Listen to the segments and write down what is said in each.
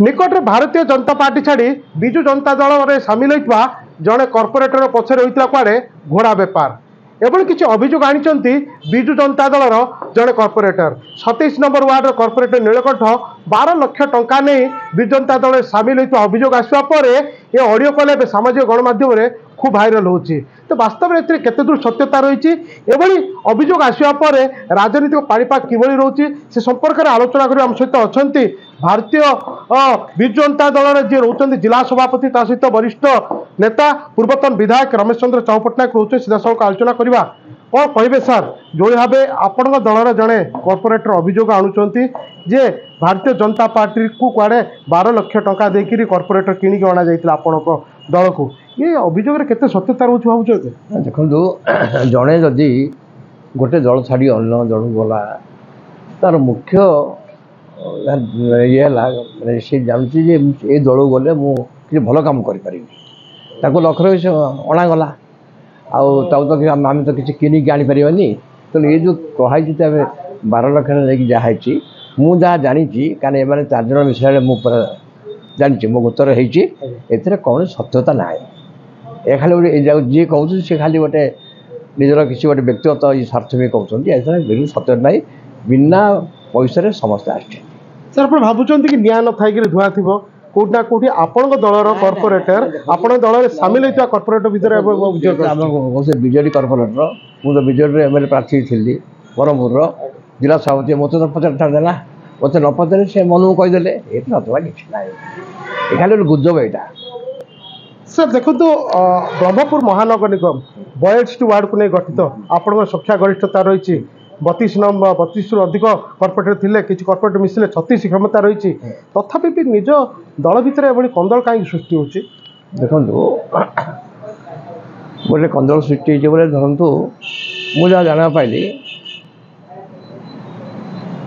निकट भारतीय जनता पार्टी छाड़ी विजु जनता दल में सामिल होता जड़े कर्पोरेटर पछरे होता कुआड़े घोड़ा बेपार एभली किसी अभियोग आनी विजु जनता दल जड़े corporator 27 number ward corporator Neelkanth 12 lakh टंका नहीं विजु जनता दल सामिल होता अभियोग आसवा पर ये ऑडियो कल सामाजिक गणमाध्यम खूब भाइराल होची तो वास्तव में केते दूर सत्यता रही अभियोग आसवा पर राजनीतिक पाणीपाग किभली रोचे से संपर्क में आलोचना कर आम सहित अच्छा भारतीय विजु जनता दल जी रोच जिला सभापति ता सहित वरिष्ठ नेता पूर्वतन विधायक रमेश चंद्र चाउ पट्टनायक रोचे सीधा सड़क आलोचना करवा कौन कहे सार जो भाव आपण दलर जड़े कर्पोरेटर अभियोग आणुंट जे भारतीय जनता पार्टी को कुआड़े 12 लाख टंका देकर कर्पोरेटर किणिक अणा जाइए आपण दल को ये अभियोग केते सत्यता रोच भावुँ देखो जड़े जदि गोटे दल छाड़ी अन्न जन गला तार मुख्य ये सी जानती ये दल गले मुझे भल कम करें लक्ष्य अणागला आम तो किसी किनिक आनीपारे तो ये जो कही 12 लाख लेकिन जहाँ मुझे जहाँ जानी कारण एम 4 जन विषय मुझे जानी मो गोचर होती कौन सत्यता ना ए खाली जी कहूँ सी खाली गोटे निजर किसी गोटे व्यक्तिगत स्वार्थ भी कहते बिल्कुल सत्य ना बिना पैसा समस्ते आस सर आप भावुं कि निआ न थी धुआ थी कौट ना कौटी आपण दलर कर्पोरेटर आपण दल सामिल होता कर्पोरेटर भितर विजेडी कर्पोरेटर मुझे विजेडी एमएलए प्रार्थी थी ब्रह्मपुर जिला सभापति मत तो पचार देना मत न पचारे से मन को कहीदे ये नथवा कि ना ये खाली गुजब यहाँ सर देखो तो ब्रह्मपुर महानगर निगम 42 वार्ड को नहीं गठित आपण संख्या गरिष्ठता रही 32 नंबर 32 रु अधिक कर्पोरेटर थिले किसी कर्पोरेटर मिसिले 36 क्षमता रही तथापि भी निज दल भितर एभली कंदल कहीं सृष्टि होची देखो गोटे कंदल सृष्टि होती धरतु मुझे जाना पाइली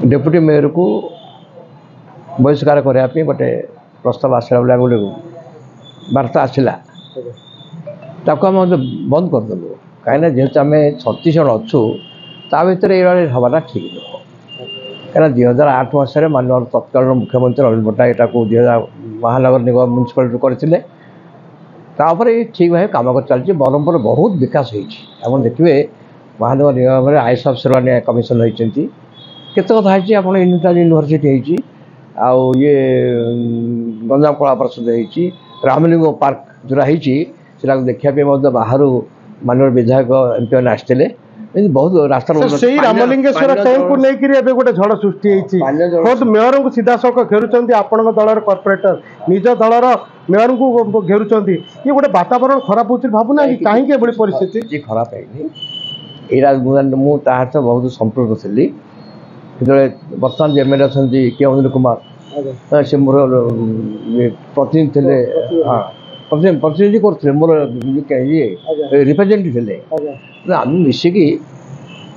डेप्यूटी मेयर को बहिष्कार करने गोटे प्रस्ताव आसला बेला गोटे वार्ता आसला आम बंद करदेलु कहीं जेहेतु आम 36 जन अच्छु ता भर ये हवाटा ठीक नुह कहीं 2008 मसीह माननीय तत्कालीन मुख्यमंत्री नवीन पट्टनायक को 2000 महानगर निगम म्यूनिसिपालिटी करते ठीक भाव कम कर चलती ब्रह्मपुर बहुत विकास होती देखिए महानगर निगम में आईएएस अफसर मैंने कमिशन होती केत कथा आप यूनिवर्सिटी आउ ये गंजाम कला परिषद होती रामलिंग पार्क जोरा होता देखा बाहर माननीय विधायक एमपी मैंने आसते बहुत रास्ता रामलिंगेश्वर टैंक को लेकर गोटे झड़ सृष्टि खुद मेयर को सीधा सड़क घेरुंट आपण दलर कर्पोरेटर निज दलर मेयर को घेरुंट ये गोटे वातावरण खराब हो भावना कहीं परिस्थिति खराब है मुझे तो बहुत संपर्क थी जो बर्तमान एमएलए अच्छा के अनिल कुमार से मोर प्रतिनिधि थे हाँ प्रतिनिधि करते मोर ये रिप्रेजेंटेटिव थे आम मिसिकी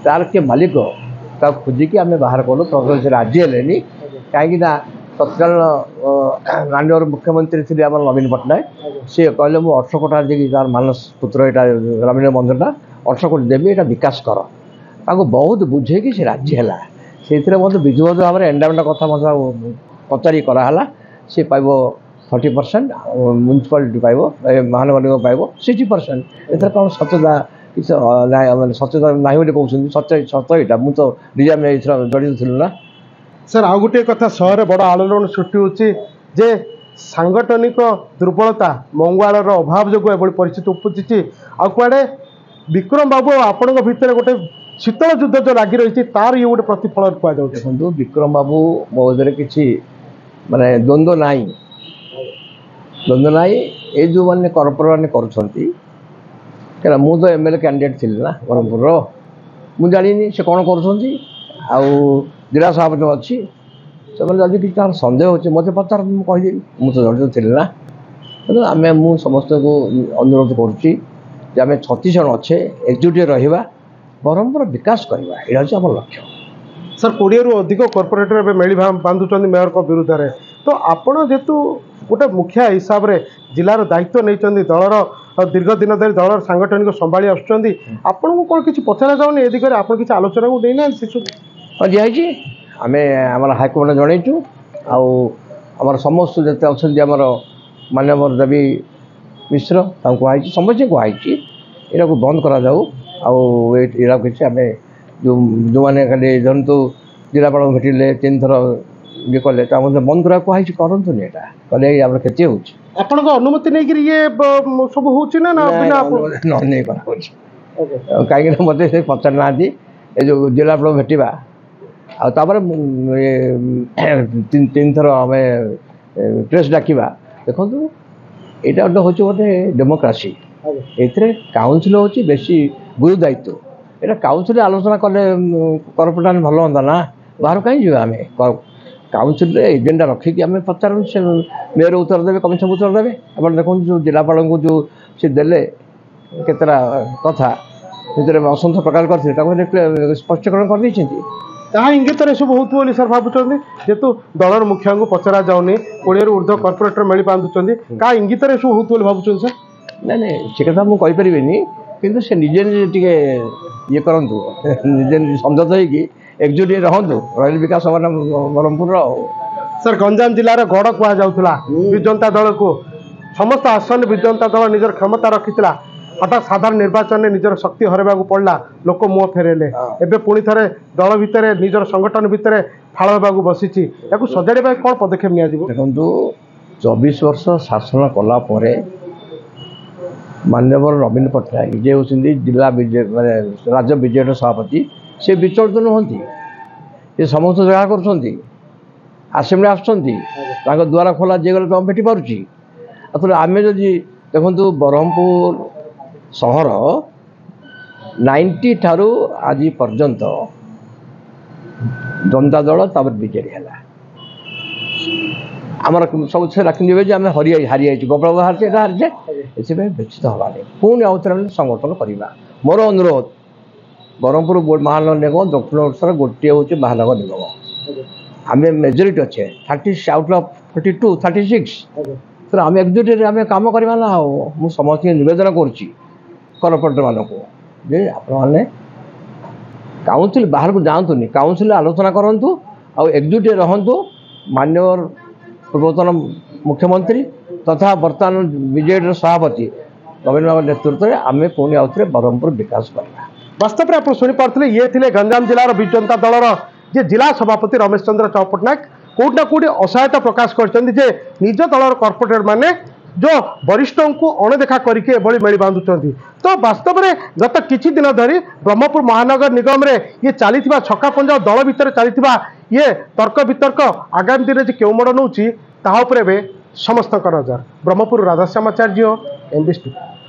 तार के मालिक खोजिकी आम बाहर कलु प्रदेश राजी है कहीं तत्कालीन माननीय मुख्यमंत्री थे आम नवीन पट्टनायक सी कहले मुझे 18 कोटा देखिए तार मानस पुत्र यहाँ ग्रामीण मंदिरटा 18 कोटी देवी यहाँ विकास कर बहुत बुझे सी राजी है से मतलब विधिवत भाव में एंडामेंट कथा मतलब पचारि कराला सी पाइब 30% म्यूनिसिपालिटी पाइब महानगर निगम पाइब 60% एथर कौन सत्यता किसी ना सत्यता ना कहते सत्य सत्य यहाँ मुझे तो निजाम जड़ित थी ना सर आउ गोटे कथा सहर बड़ आलोड़न सृष्टि होची जे सांगठनिक दुर्बलता मंगवार अभाव जो एभली परिस्थिति उपजी आ कुआडे विक्रम बाबू आपण भितर गोटे शीतल युद्ध जो लगी रही तार ये गोटे प्रतिफल कहु देखो विक्रम बाबू महोदय किसी माने द्वंद्व ना ये जो मैंने कर्पोरेट मैंने कर मु तो एमएलए कैंडिडेट थी ना ब्रह्मपुर मुझे जानी से कौन कर जिला सभापति अच्छी से जब कि तार सन्देह हो मत पचार कहीदेवी मुझे जड़ित थी ना आम मु समस्त को अनुरोध करें 36 जन अच्छे एकजुट रहा ब्रह्मपुर विकास करवा यहाँ हूँ आम लक्ष्य सर 20 रु अधिक कर्पोरेटर मेली बांधुंट मेयर को विरुद्ध में तो आपण जेतु गोटे मुखिया हिसाब से जिलार दायित्व नहीं दलर दीर्घ दिन धरी दलर सांगठनिक संभाली आपन को कौन किसी पचरा जाऊनी ए दिगरे आप किसी आलोचना को देना शिशु दिखाई आम आम हाईकमांड जनईचु आमर समस्त जिते अच्छा आमर मान्यवर देवी मिश्र कहुई समस्ते कहुई यहाँ को बंद करा जाऊ आउ किसी आम जो जो मैंने खाली जंतु जिलापाल भेटिले 3 थर ये कले बंद करा कहुई करतुनि यहाँ कले आम क्षति हो आपण अनुमति नहीं ये सब होची ना ना बिना नहीं कहीं मत से पचार ना जो जिलापाल भेटा आपर 3 थर आम प्रेस डाकिबा देखो यहाँ गोटे हूँ गोटे डेमोक्रासी ये काउंसिल हूँ बेसी गुरु दायित्व यहाँ काउंसिल आलोचना कले कॉर्पोरेट भल हाँ ना बाहर कहीं आम काउंसिल एजेंडा रखिकी आम पचार से मेयर उत्तर देवे कमिशन उत्तर देवे आप देखो जो जिलापाल को जो सी देले केतरा कथा निजे असंत प्रकाश करते स्पष्टीकरण कर कहा इंगित सब होती सर भावुं जेतु दलर मुखिया को पचरा जाऊनी 20 ऊर्ध्व कॉर्पोरेटर मिल पाँच क्या इंगित सब होती भावुं सर ना ना से कथा मुझे कि से निजे निजे टे ये करूँ निजे निजे समझौत होगी एकजुट रहतु रही विकास ब्रह्मपुर सर गंजाम जिलार गड़ कहुला विजु जनता दल को समस्त आसन विजु जनता दल निजर क्षमता रखी हठात साधारण निर्वाचन में निजर शक्ति हरवा पड़ा लोक मुह फेरेले एवं पुणी थे दल भितर निजर संगठन भितर फाड़ होगा बसी या सजाड़ा कौन पदक्षेप देखो 24 वर्ष शासन कला मान्यवर नवीन पट्टनायक जे होती जिला माने राज्य बीजेडी सभापति से विचलित नुहति ये समस्त जगह कर आसेम्बली आसुँच द्वारा खोला जे गले तुम भेटी पार्टी आम जदि देखो ब्रह्मपुर सहर 90 ठारू आज पर्यंत जनता दल तब बीजेडी है आमर सब से रखिए आम हारी गोपाल हारिचे हारिचे इसे व्यथित हवानी पुणी आउ थे संगठन करवा मोर अनुरोध ब्रह्मपुर महानगर निगम दक्षिण ओडिशार गोटे हूँ महानगर निगम आम मेजोरीटी अच्छे 30 आउट ऑफ 42 36 तो आम एकजुट आम कम करवा ना मुझे समस्त नवेदन करुच्ची कॉर्पोरेटर मानक जे आपने काउंसिल बाहर को जातुनि काउंसिल आलोचना करूँ आउ एकजुट रहतु मान्यवर पूर्वतन मुख्यमंत्री तथा बर्तमान बीजेडी सभापति नवीन बाबू नेतृत्व में आम पुणी आउ थे ब्रह्मपुर विकास करवा वास्तव में आप शुणिपे ये थे गंजाम जिलार विजु जनता दलर जे जिला सभापति रमेश चंद्र चौ पट्टनायक कौटना कौटी असहायता प्रकाश कर निज दलर कॉर्पोरेटर माने जो वरिष्ठ को अणदेखा करके मेली बांधुंट तो वास्तव में गत किछि दिन धरी ब्रह्मपुर महानगर निगम रे ये चली छक्का पंजा दल भितर चली ये तर्क वितर्क आगामी दिन क्यों मोड़ नौ समस्त नजर ब्रह्मपुर राधाश्यामाचार्य एमबीसी।